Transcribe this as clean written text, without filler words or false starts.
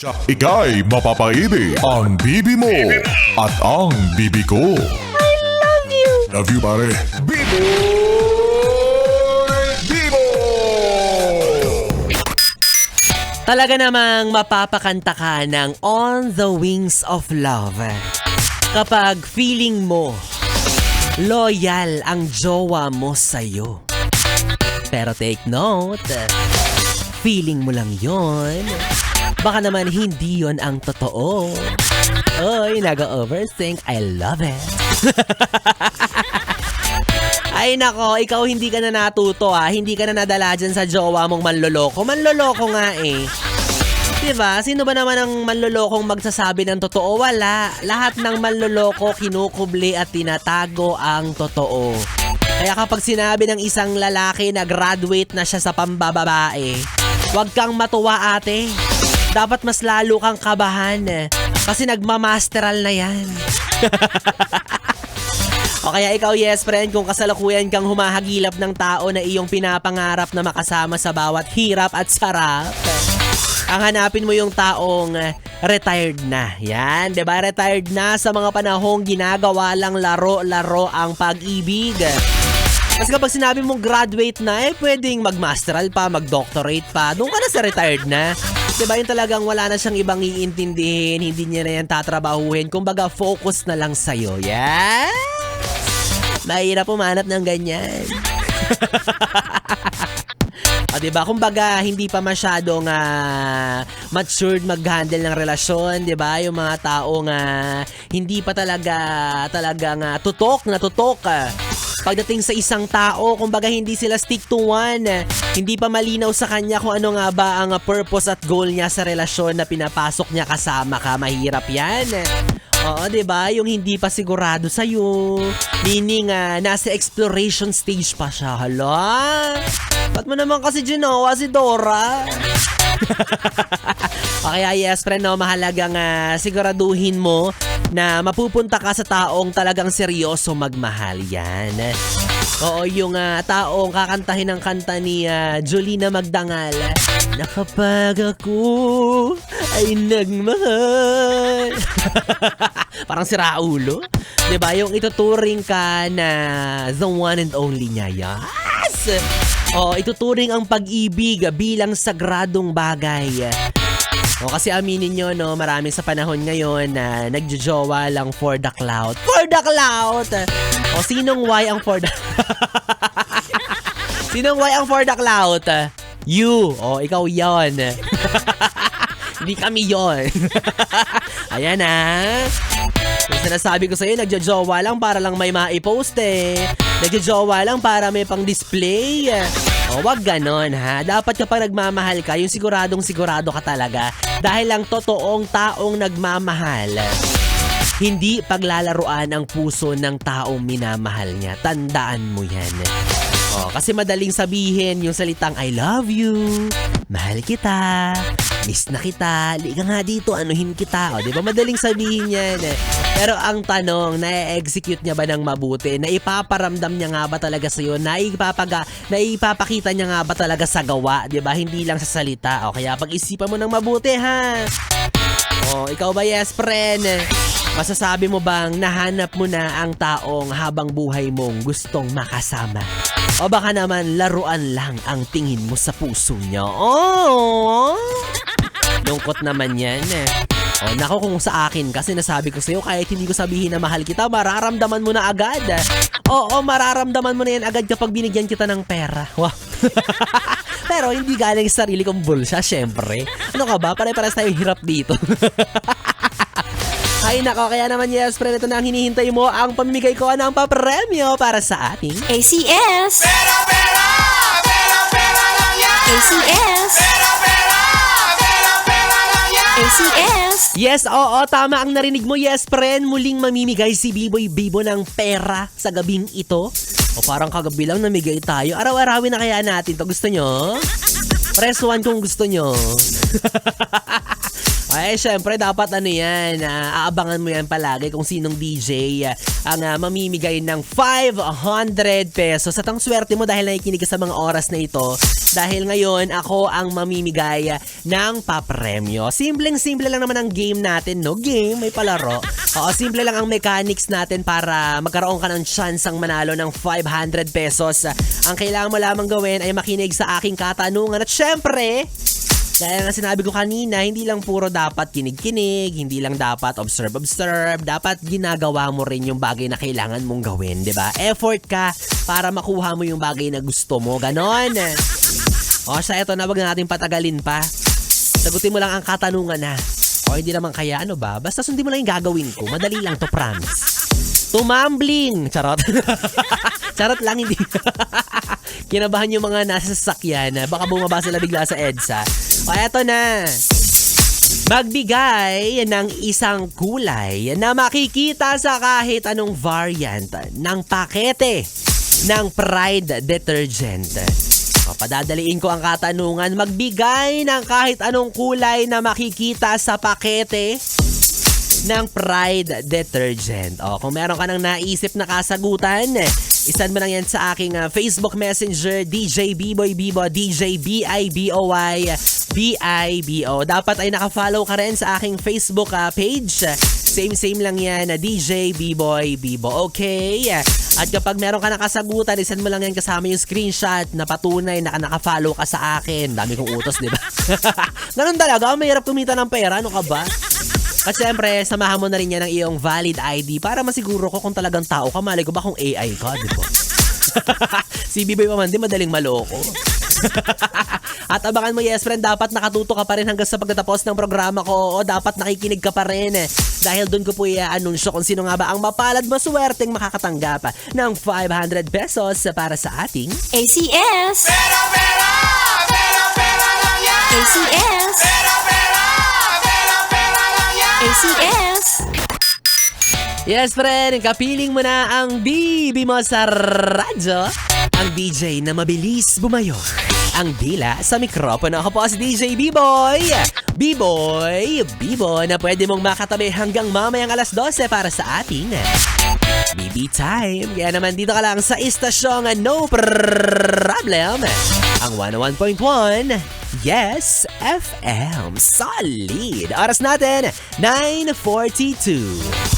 Ika'y mapapaibig ang bibi mo at ang bibi ko. I love you! Love you, pare. Bibo! Bibo! Talaga namang mapapakanta ka ng On the Wings of Love kapag feeling mo loyal ang jowa mo sa'yo. Pero take note, feeling mo lang yon. Baka naman hindi yon ang totoo. Oy, nag-overthink. I love it. Ay nako, ikaw hindi ka na natuto Hindi ka na nadala dyan sa jowa mong manloloko. Manloloko nga eh. Diba? Sino ba naman ang manlolokong magsasabi ng totoo? Wala. Lahat ng manloloko kinukubli at tinatago ang totoo. Kaya kapag sinabi ng isang lalaki na graduate na siya sa pambababae, huwag kang matuwa ate. Dapat mas lalo kang kabahan kasi nagmamasteral na yan. O kaya ikaw, yes friend, kung kasalukuyan kang humahagilap ng tao na iyong pinapangarap na makasama sa bawat hirap at sarap, ang hanapin mo yung taong retired na. Yan, diba? Retired na sa mga panahong ginagawa lang laro-laro ang pag-ibig. Kasi kapag sinabi mong graduate na, pwedeng mag-masteral pa, mag-doctorate pa. Doon ka na sa retired na. Diba yung talagang wala na siyang ibang iintindihin, hindi niya na yan tatrabahuhin. Kumbaga, focus na lang sa'yo. Yes! Mahirap pumanap ng ganyan. O diba, kumbaga, hindi pa masyadong matured mag-handle ng relasyon, diba? Yung mga taong hindi pa talagang tutok na tutok. Pagdating sa isang tao, kumbaga hindi sila stick to one. Hindi pa malinaw sa kanya kung ano nga ba ang purpose at goal niya sa relasyon na pinapasok niya kasama ka. Mahirap yan. Oo, diba? Yung hindi pa sigurado sa'yo. Meaning, nasa exploration stage pa siya. Hala? Ba't mo naman kasi ginawa si Dora? Kaya yes, friend, no, mahalagang siguraduhin mo na mapupunta ka sa taong talagang seryoso magmahal. Yan. Oo, yung taong kakantahin ng kanta ni Jolina Magdangal na kapag ako ay nagmahal. Parang si Raulo. Diba? Yung ituturing ka na the one and only niya. Yes! Oo, ituturing ang pag-ibig bilang sagradong bagay. O kasi aminin nyo, no, marami sa panahon ngayon na nagjojowa lang for the clout. For the clout! O sinong why ang for the... Sinong why ang for the clout? You. O, ikaw yon. Hindi kami yon. Ayan yung sinasabi ko sa'yo, nagjojowa lang para lang may maipost eh. Nagjojowa lang para may pang-display. O, wag ganon ha. Dapat kapag nagmamahal ka, yung siguradong sigurado ka talaga. Dahil lang totoong taong nagmamahal, hindi paglalaruan ang puso ng taong minamahal niya. Tandaan mo yan. O, kasi madaling sabihin yung salitang I love you, mahal kita, miss na kita, liga nga dito, anuhin kita. O, di ba madaling sabihin yan? Pero ang tanong, na-execute niya ba ng mabuti? Naipaparamdam niya nga ba talaga sa'yo? Naipapakita niya nga ba talaga sa gawa? Di ba? Hindi lang sa salita. O, kaya pag-isipan mo ng mabuti, ha? O, ikaw ba, yes, friend? Masasabi mo bang nahanap mo na ang taong habang buhay mong gustong makasama? O baka naman laruan lang ang tingin mo sa puso niya? Oh! Lungkot naman yan O nako kung sa akin kasi nasabi ko sa'yo kahit hindi ko sabihin na mahal kita, mararamdaman mo na agad. Oo, mararamdaman mo na yan agad kapag binigyan kita ng pera. Wow. Pero hindi galing sa sarili kong bulsa, syempre. Ano ka ba? Pare-pares tayo hirap dito. Ay nako, kaya naman yes, friend, ito na ang hinihintay mo, ang pamimigay ko ng papremyo para sa ating ACS! Pera, pera! Pera, pera lang yan! ACS! Pera, pera! Pera, pera lang yan! ACS! Yes, oo, tama ang narinig mo, yes, friend. Muling mamimigay si Biboy Bibo ng pera sa gabing ito. O parang kagabi lang namigay tayo. Araw-arawin na kaya natin to. Gusto nyo? Press 1 kung gusto nyo. Ay, syempre, dapat yan, aabangan mo yan palagi kung sinong DJ ang mamimigay ng 500 pesos. At ang swerte mo dahil nakikinig ka sa mga oras na ito, dahil ngayon ako ang mamimigay ng papremyo. Simpleng-simple lang naman ang game natin, no? Game, may palaro. Oo, simple lang ang mechanics natin para magkaroon ka ng chance ang manalo ng 500 pesos. Ang kailangan mo lamang gawin ay makinig sa aking katanungan. At syempre, dahil nga sinabi ko kanina, hindi lang puro dapat kinig-kinig, hindi lang dapat observe-observe, dapat ginagawa mo rin yung bagay na kailangan mong gawin, di ba? Effort ka para makuha mo yung bagay na gusto mo, ganon. O, sa eto na, wag na natin patagalin pa. Sagutin mo lang ang katanungan na. O, hindi naman kaya, ano ba? Basta sundin mo lang yung gagawin ko. Madali lang to, promise. Tumambling! Charot. Charot lang, hindi. Kinabahan yung mga nasa sasakyan. Baka bumaba sila bigla sa EDSA. O, eto na. Magbigay ng isang kulay na makikita sa kahit anong variant ng pakete ng Pride detergent. O, padadaliin ko ang katanungan. Magbigay ng kahit anong kulay na makikita sa pakete ng Pride detergent. O, kung meron ka nang naisip na kasagutan, isan mo lang yan sa aking Facebook Messenger, DJ Biboy Bibo, DJ B-I-B-O-Y, B-I-B-O. Dapat ay nakafollow ka rin sa aking Facebook page. Same lang yan, DJ Biboy Bibo. Okay? At kapag meron ka nakasagutan, isan mo lang yan kasama yung screenshot na patunay na nakafollow ka sa akin. Dami kong utos, di ba? Ganun talaga, mahirap kumita ng pera. Ano ka ba? At syempre, samahan mo na rin yan ng iyong valid ID para masiguro ko kung talagang tao ka. Malay ko ba kung AI ka, di ba? Si Biboy pa man, di madaling maloko. At abangan mo, yes friend, dapat nakatuto ka pa rin hanggang sa pagtatapos ng programa ko. O dapat nakikinig ka pa rin. Dahil doon ko po i-anunsyo kung sino nga ba ang mapalad maswerteng makakatanggap ng 500 pesos para sa ating ACS. Pera, pera, pera, pera lang yan. ACS. Pera, pera, pera, pera lang yan. ACS. Yes, friend, kapiling mo na ang bibi mo sa radyo. Ang DJ na mabilis bumayo. Ang dila sa mikropono. Ako po si DJ B-Boy. B-Boy, Bibo na pwede mong makatabi hanggang mamayang alas 12 para sa ating BB Time. Kaya naman dito ka lang sa istasyong No Problem. Ang 101.1 Yes FM. Solid. Oras natin, 9:42.